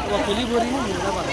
वकीली बोरी में मेरा बात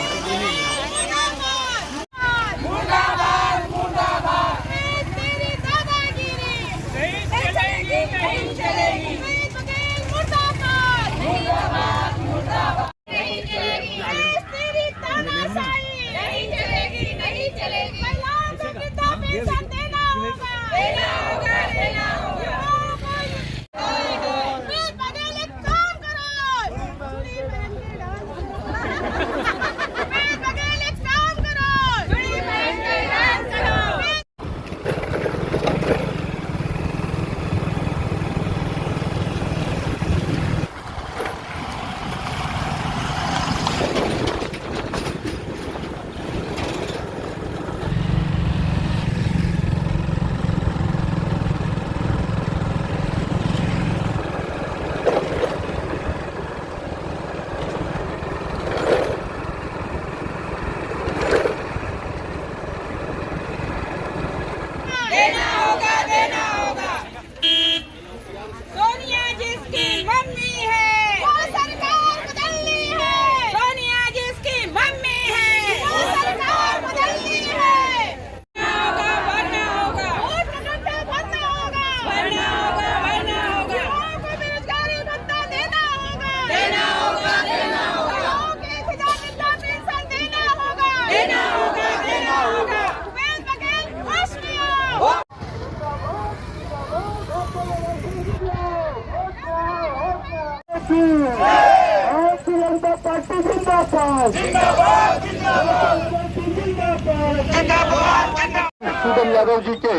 सूदन यादव जी के,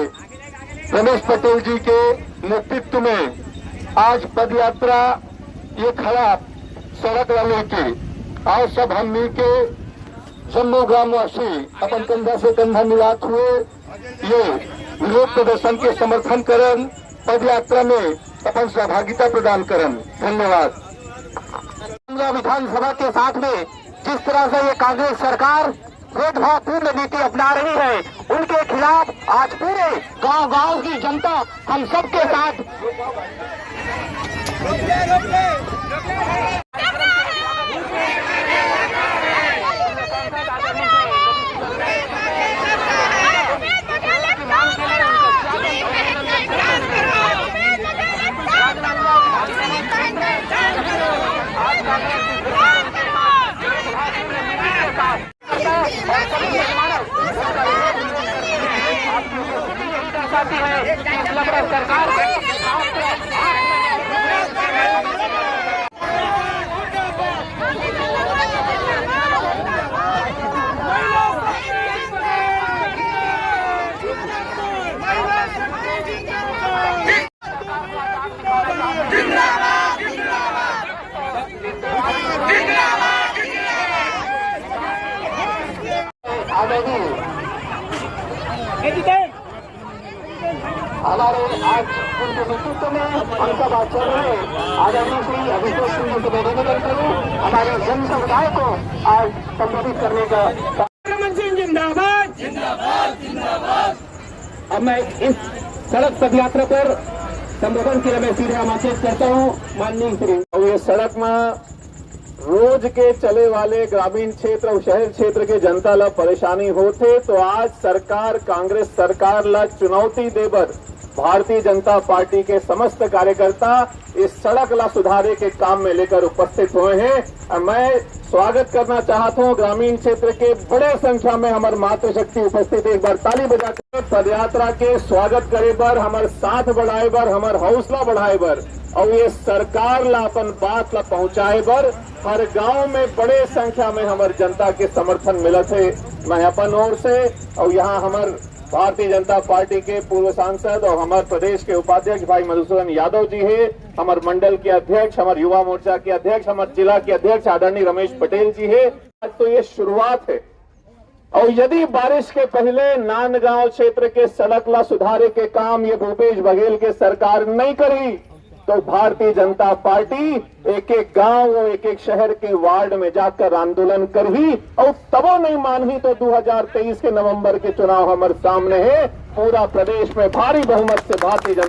रमेश पटेल जी के नेतृत्व में आज पद यात्रा ये खड़ा सड़क वाले की आज सब हम मिल के जम्मू ग्रामवासी अपन कंधा से कंधा मिलात हुए ये विरोध प्रदर्शन के समर्थन करन पद यात्रा में अपन सहभागिता प्रदान करन। धन्यवाद। विधानसभा के साथ में जिस तरह से ये कांग्रेस सरकार भेदभावपूर्ण नीति अपना रही है, उनके खिलाफ आज पूरे गांव-गांव की जनता हम सबके साथ सरकार हमारे आज उनके नेतृत्व में हम सब आज चल रहे आदरणीय श्री अभिषेक सिंह जी को निवेदन करूं हमारे जन समुदाय को आज संबोधित करने का। जिंदाबाद जिंदाबाद जिंदाबाद। अब मैं इस सड़क पद यात्रा पर संबोधन के लिए मैं सीधे आमंत्रित करता हूं माननीय श्री। और ये सड़क में रोज के चले वाले ग्रामीण क्षेत्र और शहर क्षेत्र के जनता ला परेशानी होते, तो आज सरकार कांग्रेस सरकार ला चुनौती देकर भारतीय जनता पार्टी के समस्त कार्यकर्ता इस सड़क ला सुधारे के काम में लेकर उपस्थित हुए हैं। मैं स्वागत करना चाहता हूं ग्रामीण क्षेत्र के बड़े संख्या में हमारे मातृशक्ति उपस्थित, एक बार ताली बजाकर पद यात्रा के स्वागत करे बर, हमारे साथ बढ़ाए बर, हमारे हौसला बढ़ाए बर और ये सरकार ला अपन बात ला पहुंचाए बर हर गांव में बड़े संख्या में हमारे जनता के समर्थन मिलत है। मैं अपन ओर से और यहाँ हमारे भारतीय जनता पार्टी के पूर्व सांसद और हमारे प्रदेश के उपाध्यक्ष भाई मधुसूदन यादव जी है, हमारे मंडल के अध्यक्ष, हमारे युवा मोर्चा के अध्यक्ष, हमारे जिला के अध्यक्ष आदरणीय रमेश पटेल जी है। आज तो ये शुरुआत है और यदि बारिश के पहले नांदगांव क्षेत्र के सड़क ला सुधारे के काम ये भूपेश बघेल के सरकार नहीं करी तो भारतीय जनता पार्टी एक एक गांव और एक एक शहर के वार्ड में जाकर आंदोलन कर ही और तबो नहीं मानी तो 2023 के नवंबर के चुनाव हमारे सामने है। पूरा प्रदेश में भारी बहुमत से भारतीय जनता